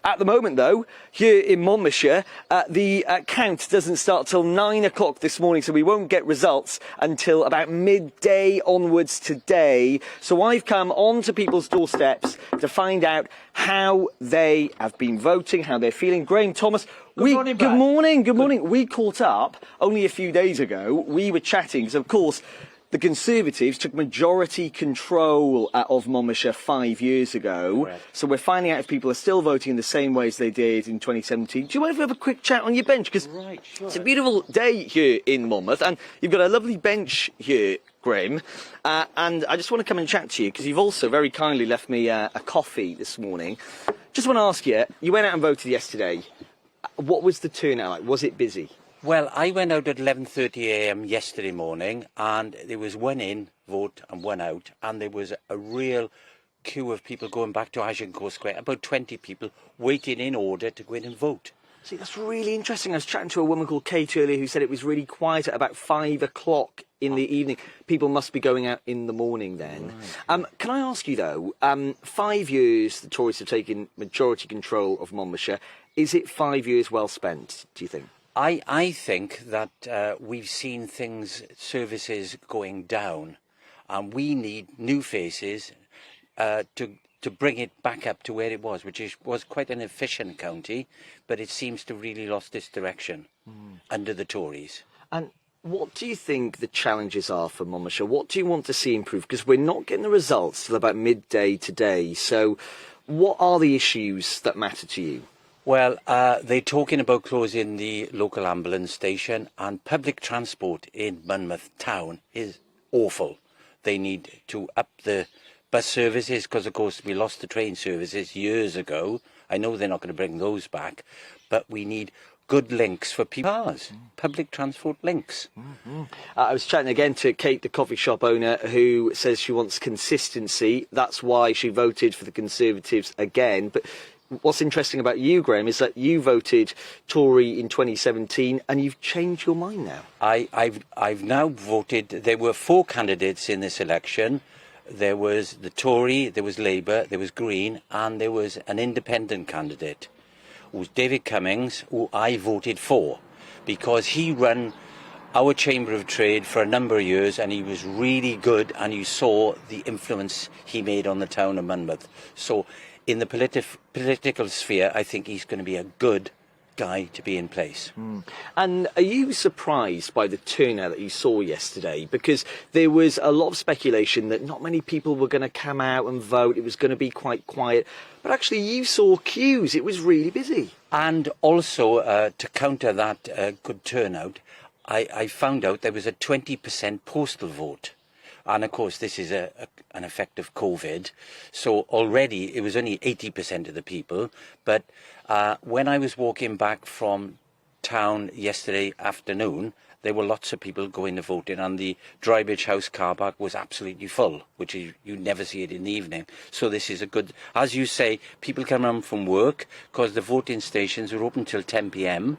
At the moment, though, here in Monmouthshire, the count doesn't start till 9 o'clock this morning, so we won't get results until about midday onwards today. So I've come onto people's doorsteps to find out how they have been voting, how they're feeling. Grahame Thomas, Good morning. We caught up only a few days ago. We were chatting, because of course, the Conservatives took majority control of Monmouthshire 5 years ago. Correct. So we're finding out if people are still voting in the same ways they did in 2017. Do you mind if we have a quick chat on your bench? Because it's a beautiful day here in Monmouth, and you've got a lovely bench here, Grahame. And I just want to come and chat to you, because you've also very kindly left me a coffee this morning. Just want to ask you, you went out and voted yesterday. What was the turnout like? Was it busy? Well, I went out at 11:30 a.m. yesterday morning, and there was one in vote and one out, and there was a real queue of people going back to Agincourt Square, about 20 people waiting in order to go in and vote. See, that's really interesting. I was chatting to a woman called Kate earlier who said it was really quiet at about 5 o'clock in the evening. People must be going out in the morning then. Right. Can I ask you, though, 5 years the Tories have taken majority control of Monmouthshire. Is it 5 years well spent, do you think? I think that we've seen services going down, and we need new faces to bring it back up to where it was, which was quite an efficient county, but it seems to really lost its direction under the Tories. And what do you think the challenges are for Monmouthshire? What do you want to see improve? Because we're not getting the results till about midday today. So what are the issues that matter to you? Well, they're talking about closing the local ambulance station, and public transport in Monmouth town is awful. They need to up the bus services, because of course we lost the train services years ago. I know they're not going to bring those back, but we need good links for cars, public transport links. I was chatting again to Kate, the coffee shop owner, who says she wants consistency. That's why she voted for the Conservatives again. But what's interesting about you, Grahame, is that you voted Tory in 2017 and you've changed your mind now. I've now voted. There were 4 candidates in this election. There was the Tory, there was Labour, there was Green, and there was an independent candidate, who was David Cummings, who I voted for, because he ran our Chamber of Trade for a number of years, and he was really good, and you saw the influence he made on the town of Monmouth. So in the political sphere, I think he's going to be a good guy to be in place. And are you surprised by the turnout that you saw yesterday? Because there was a lot of speculation that not many people were going to come out and vote. It was going to be quite quiet. But actually, you saw queues. It was really busy. And also, to counter that good turnout, I found out there was a 20% postal vote. And of course, this is an effect of COVID. So already it was only 80% of the people. But when I was walking back from town yesterday afternoon, there were lots of people going to vote in, and the Drybridge House car park was absolutely full, which is, you never see it in the evening. So this is a good, as you say, people come home from work, because the voting stations were open till 10 p.m.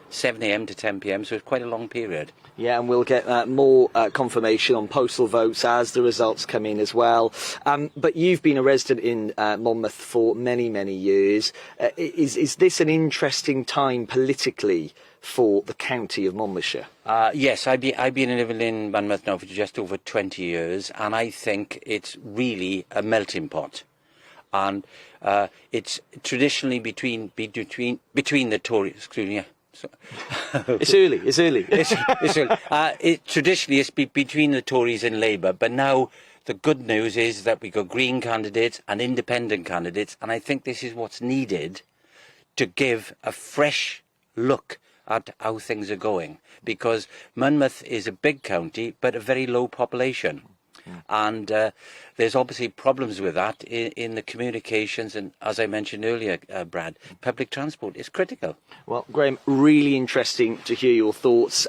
7 a.m. to 10 p.m, so it's quite a long period. Yeah, and we'll get more confirmation on postal votes as the results come in as well. But you've been a resident in Monmouth for many, many years. Is this an interesting time politically for the county of Monmouthshire? Yes, I've been living in Monmouth now for just over 20 years, and I think it's really a melting pot. And it's traditionally between the Tories, excuse me. It's early. It's early. Traditionally, it's between the Tories and Labour, but now the good news is that we've got Green candidates and independent candidates, and I think this is what's needed to give a fresh look at how things are going, because Monmouth is a big county but a very low population. And there's obviously problems with that in the communications, and as I mentioned earlier, Brad, public transport is critical. Well, Grahame, really interesting to hear your thoughts.